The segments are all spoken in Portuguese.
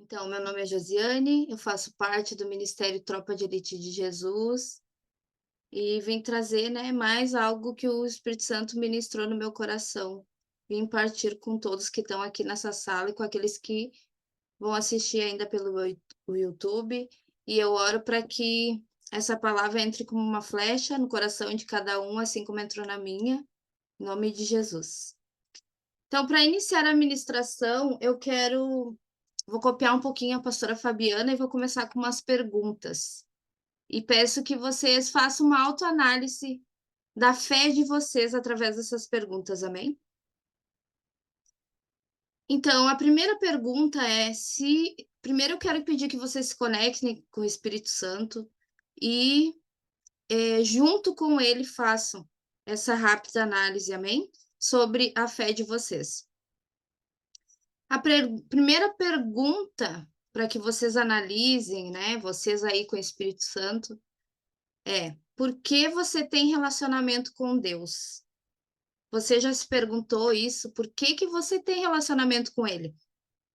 Então, meu nome é Josiane, eu faço parte do Ministério Tropa de Elite de Jesus e vim trazer, mais algo que o Espírito Santo ministrou no meu coração. Vim partir com todos que estão aqui nessa sala e com aqueles que vão assistir ainda pelo o YouTube. E eu oro para que essa palavra entre como uma flecha no coração de cada um, assim como entrou na minha, em nome de Jesus. Então, para iniciar a ministração, vou copiar um pouquinho a pastora Fabiana e vou começar com umas perguntas. E peço que vocês façam uma autoanálise da fé de vocês através dessas perguntas, amém? Então, a primeira pergunta é se... Primeiro eu quero pedir que vocês se conectem com o Espírito Santo e, junto com ele, façam essa rápida análise, amém? Sobre a fé de vocês. A primeira pergunta para que vocês analisem, vocês aí com o Espírito Santo, por que você tem relacionamento com Deus? Você já se perguntou isso? Por que que você tem relacionamento com Ele?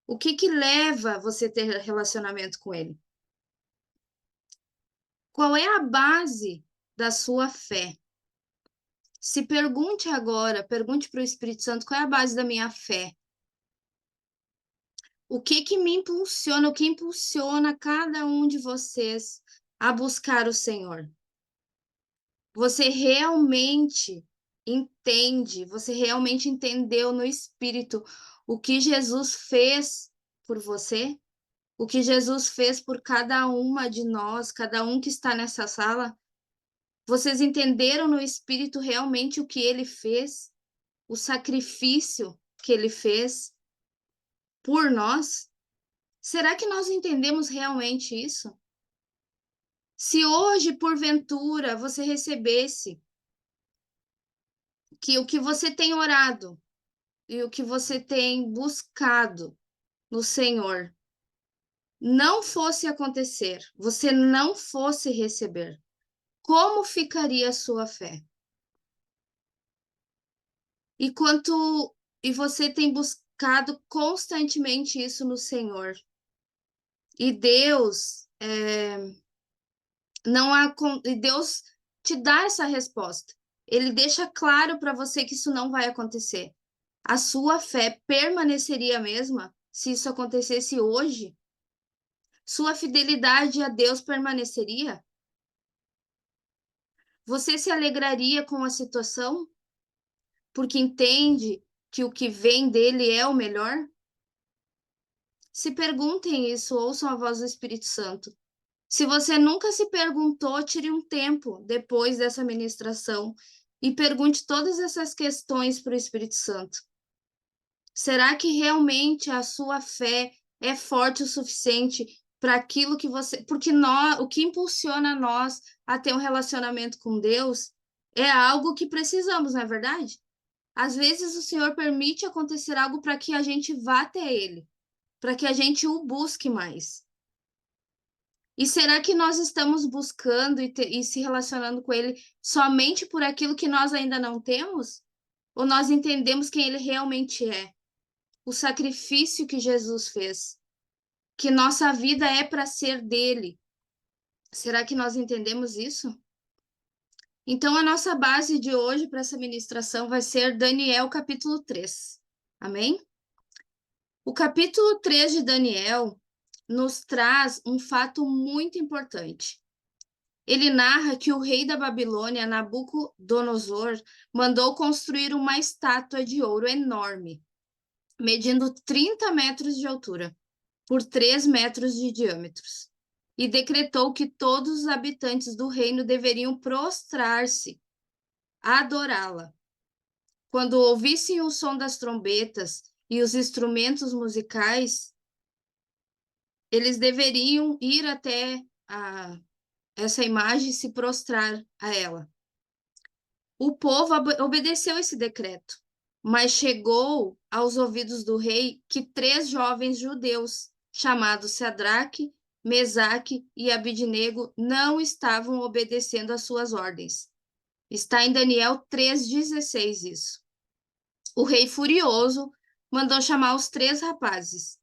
O que que leva você a ter relacionamento com Ele? Qual é a base da sua fé? Se pergunte agora, pergunte para o Espírito Santo, qual é a base da minha fé? O que que me impulsiona, o que impulsiona cada um de vocês a buscar o Senhor? Você realmente entende, você realmente entendeu no Espírito o que Jesus fez por você? O que Jesus fez por cada uma de nós, cada um que está nessa sala? Vocês entenderam no Espírito realmente o que ele fez? O sacrifício que ele fez por nós? Será que nós entendemos realmente isso? Se hoje, porventura, você recebesse que o que você tem orado e o que você tem buscado no Senhor não fosse acontecer, você não fosse receber, como ficaria a sua fé? E você tem buscado constantemente isso no Senhor. E Deus e Deus te dá essa resposta. Ele deixa claro para você que isso não vai acontecer. A sua fé permaneceria a mesma se isso acontecesse hoje? Sua fidelidade a Deus permaneceria? Você se alegraria com a situação? Porque entende que o que vem dele é o melhor? Se perguntem isso, ouçam a voz do Espírito Santo. Se você nunca se perguntou, tire um tempo depois dessa ministração e pergunte todas essas questões para o Espírito Santo. Será que realmente a sua fé é forte o suficiente para aquilo que você... Porque o que impulsiona nós a ter um relacionamento com Deus é algo que precisamos, não é verdade? Às vezes o Senhor permite acontecer algo para que a gente vá até Ele, para que a gente o busque mais. E será que nós estamos buscando e se relacionando com Ele somente por aquilo que nós ainda não temos? Ou nós entendemos quem Ele realmente é? O sacrifício que Jesus fez, que nossa vida é para ser dele. Será que nós entendemos isso? Então, a nossa base de hoje para essa ministração vai ser Daniel, capítulo 3. Amém? O capítulo 3 de Daniel nos traz um fato muito importante. Ele narra que o rei da Babilônia, Nabucodonosor, mandou construir uma estátua de ouro enorme, medindo 30 metros de altura por 3 metros de diâmetro, e decretou que todos os habitantes do reino deveriam prostrar-se, adorá-la. Quando ouvissem o som das trombetas e os instrumentos musicais, eles deveriam ir até essa imagem e se prostrar a ela. O povo obedeceu esse decreto, mas chegou aos ouvidos do rei que 3 jovens judeus, chamados Sadraque, Mesaque e Abidnego, não estavam obedecendo às suas ordens. Está em Daniel 3,16 isso. O rei furioso mandou chamar os 3 rapazes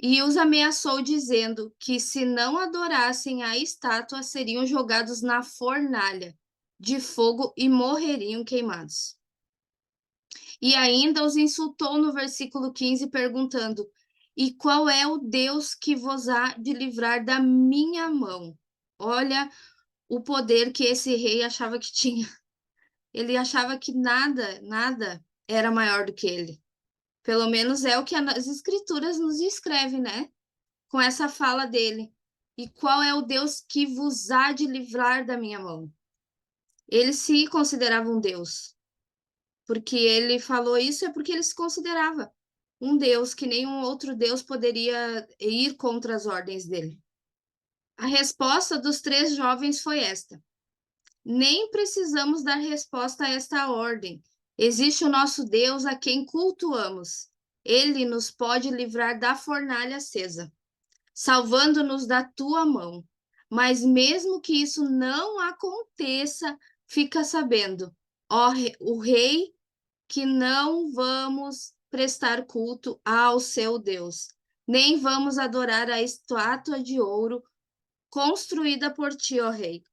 e os ameaçou, dizendo que se não adorassem a estátua, seriam jogados na fornalha de fogo e morreriam queimados. E ainda os insultou no versículo 15, perguntando: E qual é o Deus que vos há de livrar da minha mão? Olha o poder que esse rei achava que tinha. Ele achava que nada era maior do que ele. Pelo menos é o que as escrituras nos descrevem, né? Com essa fala dele. E qual é o Deus que vos há de livrar da minha mão? Ele se considerava um Deus. Porque ele falou isso é porque ele se considerava um Deus que nenhum outro Deus poderia ir contra as ordens dele. A resposta dos três jovens foi esta: nem precisamos dar resposta a esta ordem. Existe o nosso Deus a quem cultuamos. Ele nos pode livrar da fornalha acesa, salvando-nos da tua mão. Mas mesmo que isso não aconteça, fica sabendo, ó, o rei, que não vamos prestar culto ao seu Deus, nem vamos adorar a estátua de ouro construída por ti, ó rei.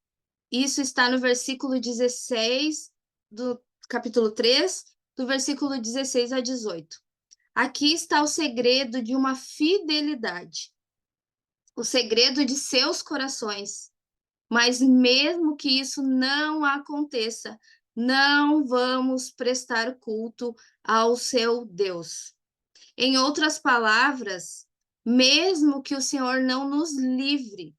Isso está no versículo 16 do capítulo 3, do versículo 16 a 18. Aqui está o segredo de uma fidelidade, o segredo de seus corações. Mas mesmo que isso não aconteça, não vamos prestar culto ao seu Deus. Em outras palavras, mesmo que o Senhor não nos livre,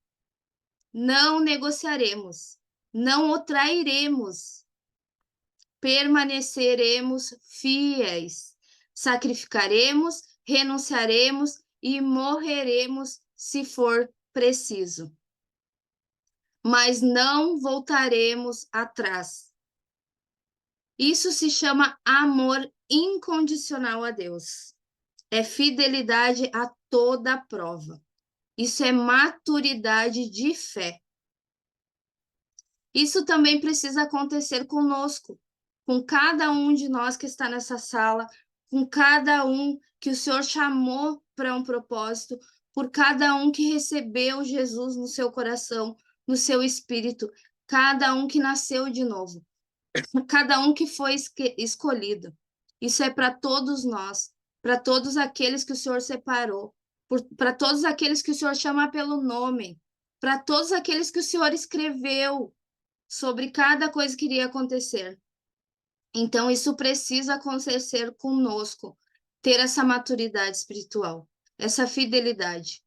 não negociaremos, não o trairemos, permaneceremos fiéis, sacrificaremos, renunciaremos e morreremos se for preciso. Mas não voltaremos atrás. Isso se chama amor incondicional a Deus. É fidelidade a toda prova. Isso é maturidade de fé. Isso também precisa acontecer conosco, com cada um de nós que está nessa sala, com cada um que o Senhor chamou para um propósito, por cada um que recebeu Jesus no seu coração, no seu espírito, cada um que nasceu de novo, cada um que foi escolhido. Isso é para todos nós, para todos aqueles que o Senhor separou, para todos aqueles que o Senhor chama pelo nome, para todos aqueles que o Senhor escreveu sobre cada coisa que iria acontecer. Então, isso precisa acontecer conosco, ter essa maturidade espiritual, essa fidelidade.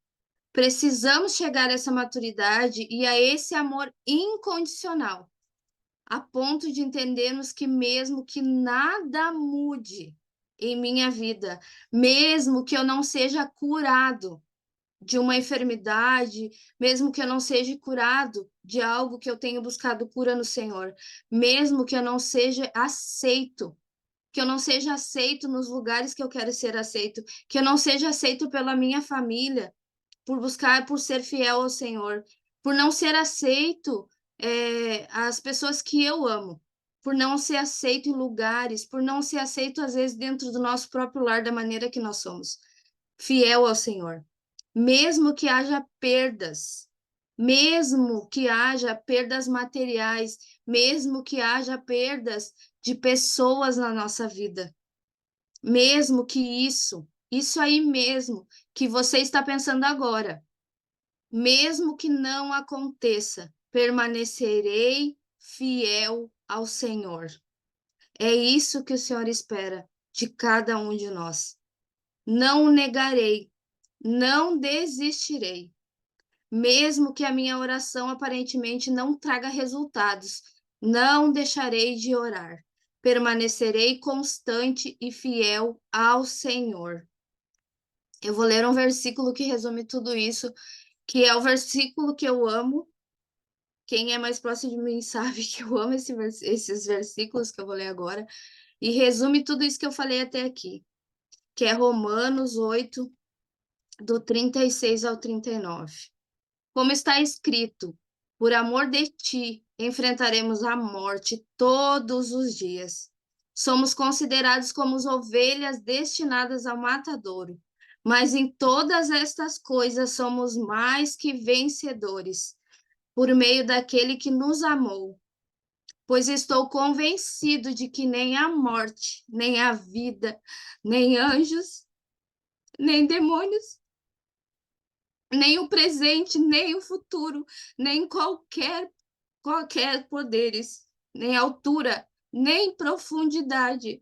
Precisamos chegar a essa maturidade e a esse amor incondicional, a ponto de entendermos que mesmo que nada mude em minha vida, mesmo que eu não seja curado de uma enfermidade, mesmo que eu não seja curado de algo que eu tenho buscado cura no Senhor, mesmo que eu não seja aceito, que eu não seja aceito nos lugares que eu quero ser aceito, que eu não seja aceito pela minha família, por ser fiel ao Senhor, por não ser aceito as pessoas que eu amo, por não ser aceito em lugares, por não ser aceito às vezes dentro do nosso próprio lar da maneira que nós somos, fiel ao Senhor. Mesmo que haja perdas, mesmo que haja perdas materiais, mesmo que haja perdas de pessoas na nossa vida, mesmo que isso aí mesmo que você está pensando agora, mesmo que não aconteça, permanecerei fiel ao Senhor. É isso que o Senhor espera de cada um de nós. Não o negarei, não desistirei. Mesmo que a minha oração aparentemente não traga resultados, não deixarei de orar. Permanecerei constante e fiel ao Senhor. Eu vou ler um versículo que resume tudo isso, que é o versículo que eu amo. Quem é mais próximo de mim sabe que eu amo esses versículos que eu vou ler agora. E resume tudo isso que eu falei até aqui, que é Romanos 8, do 36 ao 39. Como está escrito, por amor de ti, enfrentaremos a morte todos os dias. Somos considerados como ovelhas destinadas ao matadouro, Mas em todas estas coisas somos mais que vencedores, por meio daquele que nos amou. Pois estou convencido de que nem a morte, nem a vida, nem anjos, nem demônios, nem o presente, nem o futuro, nem qualquer poderes, nem altura, nem profundidade,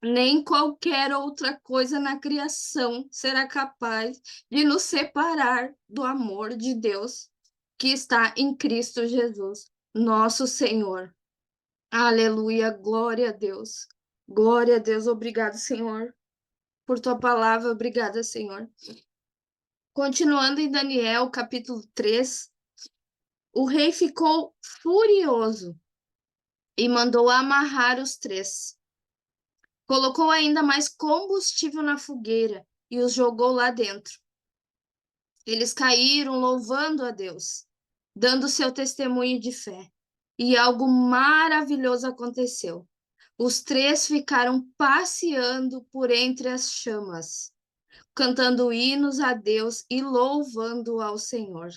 nem qualquer outra coisa na criação será capaz de nos separar do amor de Deus que está em Cristo Jesus, nosso Senhor. Aleluia, glória a Deus. Glória a Deus, obrigado, Senhor, por tua palavra, obrigada, Senhor. Continuando em Daniel, capítulo 3, o rei ficou furioso e mandou amarrar os três. Colocou ainda mais combustível na fogueira e os jogou lá dentro. Eles caíram louvando a Deus, dando seu testemunho de fé. E algo maravilhoso aconteceu. Os três ficaram passeando por entre as chamas, cantando hinos a Deus e louvando ao Senhor.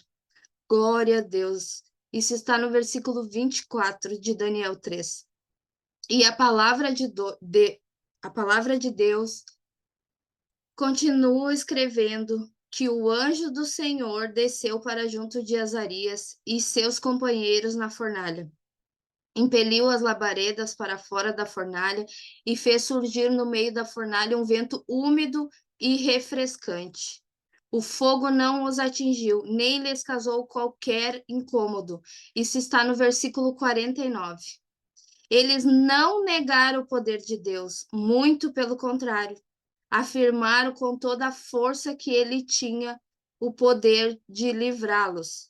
Glória a Deus. Isso está no versículo 24 de Daniel 3. E a palavra de Deus continua escrevendo que o anjo do Senhor desceu para junto de Azarias e seus companheiros na fornalha. Impeliu as labaredas para fora da fornalha e fez surgir no meio da fornalha um vento úmido e refrescante. O fogo não os atingiu, nem lhes causou qualquer incômodo. Isso está no versículo 49. Eles não negaram o poder de Deus, muito pelo contrário. Afirmaram com toda a força que ele tinha o poder de livrá-los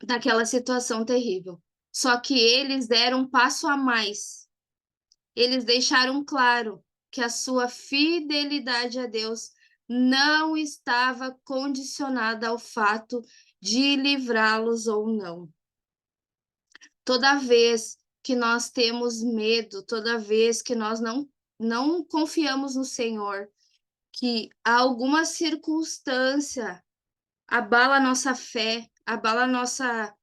daquela situação terrível. Só que eles deram um passo a mais. Eles deixaram claro que a sua fidelidade a Deus não estava condicionada ao fato de livrá-los ou não. Toda vez que nós temos medo, toda vez que nós não confiamos no Senhor, que alguma circunstância abala a nossa fé, abala a nossa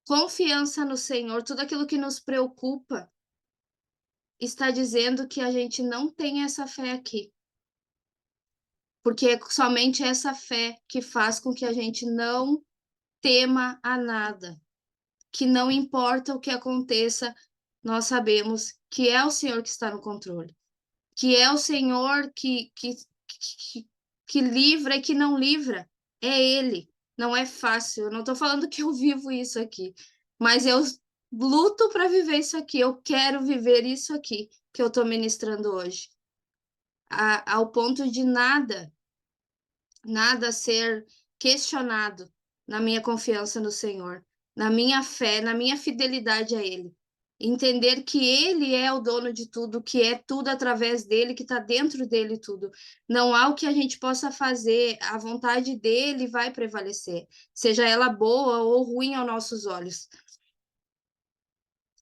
confiança no Senhor, tudo aquilo que nos preocupa, está dizendo que a gente não tem essa fé aqui. Porque é somente essa fé que faz com que a gente não tema a nada. Que não importa o que aconteça, nós sabemos que é o Senhor que está no controle. Que é o Senhor que livra e que não livra. É Ele. Não é fácil. Eu não estou falando que eu vivo isso aqui. Mas eu luto para viver isso aqui. Eu quero viver isso aqui que eu estou ministrando hoje. Ao ponto de nada ser questionado na minha confiança no Senhor, na minha fé, na minha fidelidade a Ele. Entender que Ele é o dono de tudo, que é tudo através dele, que está dentro dele tudo. Não há o que a gente possa fazer, a vontade dele vai prevalecer, seja ela boa ou ruim aos nossos olhos.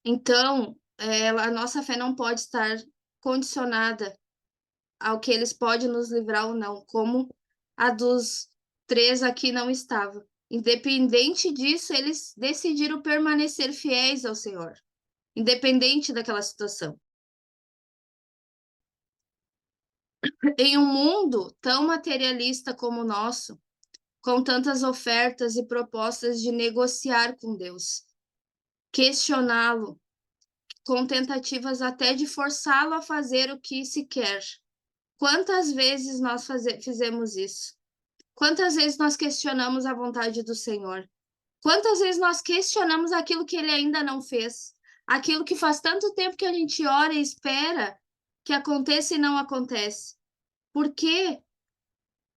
Então, a nossa fé não pode estar condicionada ao que eles podem nos livrar ou não, como a dos três aqui não estava. Independente disso, eles decidiram permanecer fiéis ao Senhor, independente daquela situação. Em um mundo tão materialista como o nosso, com tantas ofertas e propostas de negociar com Deus, questioná-lo, com tentativas até de forçá-lo a fazer o que se quer. Quantas vezes nós fizemos isso? Quantas vezes nós questionamos a vontade do Senhor? Quantas vezes nós questionamos aquilo que Ele ainda não fez? Aquilo que faz tanto tempo que a gente ora e espera que aconteça e não acontece. Por quê?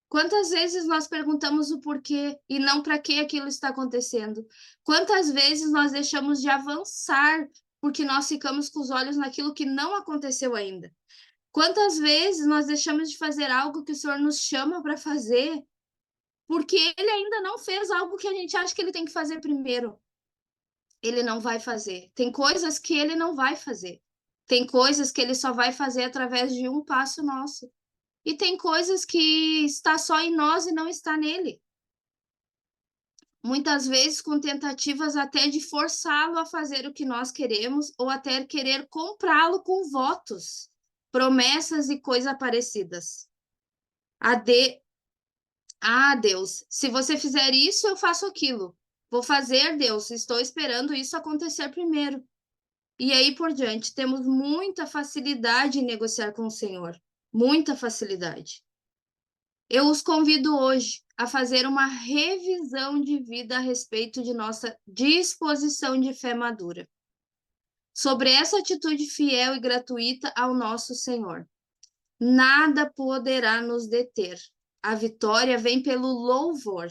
Quantas vezes nós perguntamos o porquê e não para que aquilo está acontecendo? Quantas vezes nós deixamos de avançar porque nós ficamos com os olhos naquilo que não aconteceu ainda? Quantas vezes nós deixamos de fazer algo que o Senhor nos chama para fazer porque Ele ainda não fez algo que a gente acha que Ele tem que fazer primeiro? Ele não vai fazer. Tem coisas que Ele não vai fazer. Tem coisas que Ele só vai fazer através de um passo nosso. E tem coisas que está só em nós e não está nele. Muitas vezes com tentativas até de forçá-lo a fazer o que nós queremos ou até querer comprá-lo com votos, promessas e coisas parecidas. Deus, se você fizer isso, eu faço aquilo. Vou fazer, Deus, estou esperando isso acontecer primeiro. E aí por diante, temos muita facilidade em negociar com o Senhor, muita facilidade. Eu os convido hoje a fazer uma revisão de vida a respeito de nossa disposição de fé madura, sobre essa atitude fiel e gratuita ao nosso Senhor. Nada poderá nos deter. A vitória vem pelo louvor.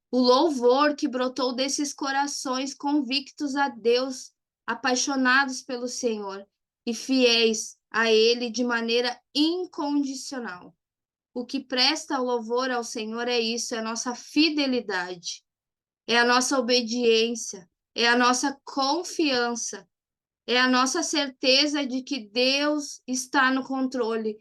O louvor que brotou desses corações convictos a Deus, apaixonados pelo Senhor e fiéis a Ele de maneira incondicional. O que presta louvor ao Senhor é isso, é a nossa fidelidade, é a nossa obediência, é a nossa confiança, é a nossa certeza de que Deus está no controle,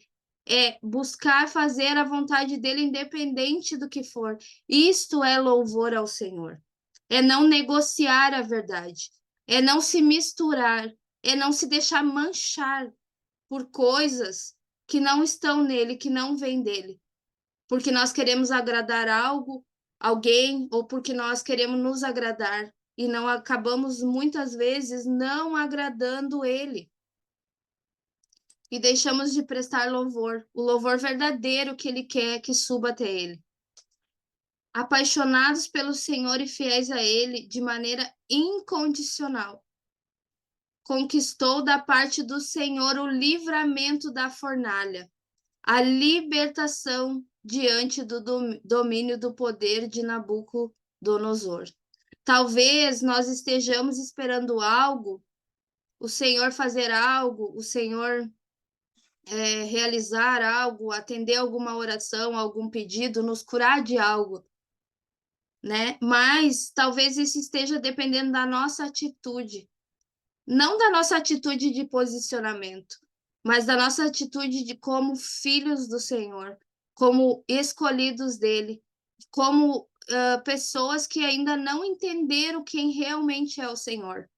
é buscar fazer a vontade dele independente do que for. Isto é louvor ao Senhor. É não negociar a verdade, é não se misturar, é não se deixar manchar por coisas que não estão nele, que não vêm dele. Porque nós queremos agradar alguém, ou porque nós queremos nos agradar e não acabamos muitas vezes não agradando ele. E deixamos de prestar louvor, o louvor verdadeiro que ele quer que suba até ele. Apaixonados pelo Senhor e fiéis a ele de maneira incondicional. Conquistou da parte do Senhor o livramento da fornalha, a libertação diante do domínio do poder de Nabucodonosor. Talvez nós estejamos esperando algo, o Senhor fazer algo, o Senhor realizar algo, atender alguma oração, algum pedido, nos curar de algo, né? Mas talvez isso esteja dependendo da nossa atitude, não da nossa atitude de posicionamento, mas da nossa atitude de como filhos do Senhor, como escolhidos dele, como pessoas que ainda não entenderam quem realmente é o Senhor,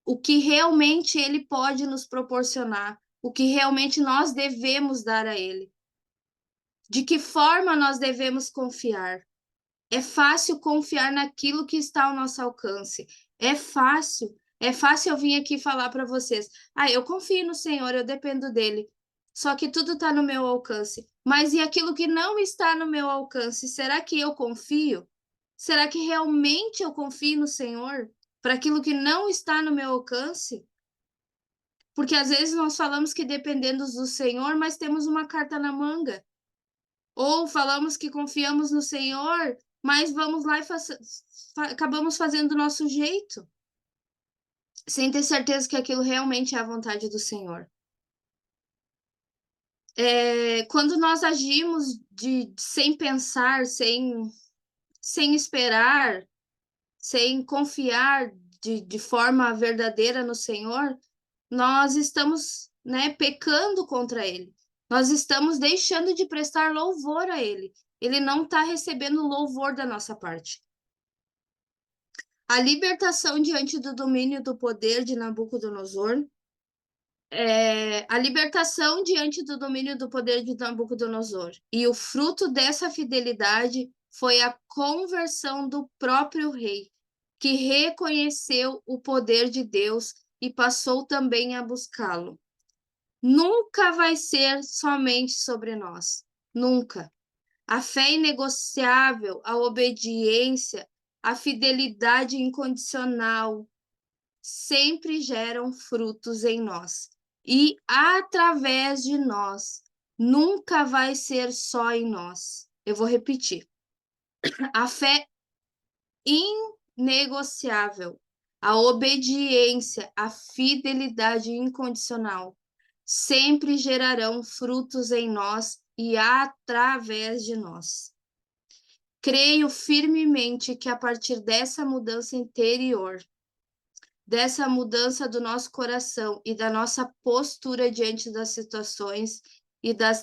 o que realmente ele pode nos proporcionar, o que realmente nós devemos dar a ele. De que forma nós devemos confiar? É fácil confiar naquilo que está ao nosso alcance. É fácil eu vir aqui falar para vocês. Eu confio no Senhor, eu dependo dele. Só que tudo está no meu alcance. Mas e aquilo que não está no meu alcance? Será que eu confio? Será que realmente eu confio no Senhor para aquilo que não está no meu alcance? Porque às vezes nós falamos que dependemos do Senhor, mas temos uma carta na manga. Ou falamos que confiamos no Senhor, mas vamos lá e acabamos fazendo do nosso jeito, sem ter certeza que aquilo realmente é a vontade do Senhor. Quando nós agimos sem pensar, sem esperar, sem confiar de forma verdadeira no Senhor, nós estamos, né, pecando contra Ele. Nós estamos deixando de prestar louvor a Ele. Ele não está recebendo louvor da nossa parte. A libertação diante do domínio do poder de Nabucodonosor, a libertação diante do domínio do poder de Nabucodonosor. E o fruto dessa fidelidade foi a conversão do próprio rei, que reconheceu o poder de Deus e passou também a buscá-lo. Nunca vai ser somente sobre nós, nunca. A fé inegociável, a obediência, a fidelidade incondicional sempre geram frutos em nós. E através de nós, nunca vai ser só em nós. Eu vou repetir. A fé inegociável, a obediência, a fidelidade incondicional sempre gerarão frutos em nós e através de nós. Creio firmemente que a partir dessa mudança interior, dessa mudança do nosso coração e da nossa postura diante das situações, e das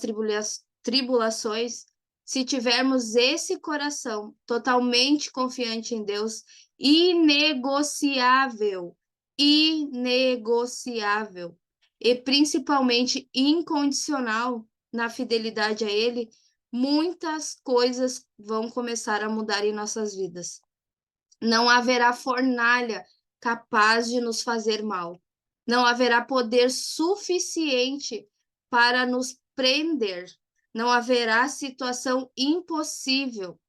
tribulações, se tivermos esse coração totalmente confiante em Deus, inegociável, inegociável, e principalmente incondicional na fidelidade a Ele, muitas coisas vão começar a mudar em nossas vidas. Não haverá fornalha capaz de nos fazer mal. Não haverá poder suficiente para nos prender. Não haverá situação impossível.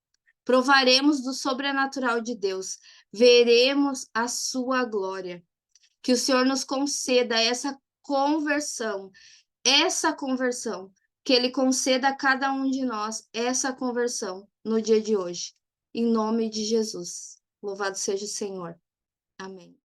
Provaremos do sobrenatural de Deus. Veremos a sua glória. Que o Senhor nos conceda essa conversão, que Ele conceda a cada um de nós essa conversão no dia de hoje. Em nome de Jesus. Louvado seja o Senhor. Amém.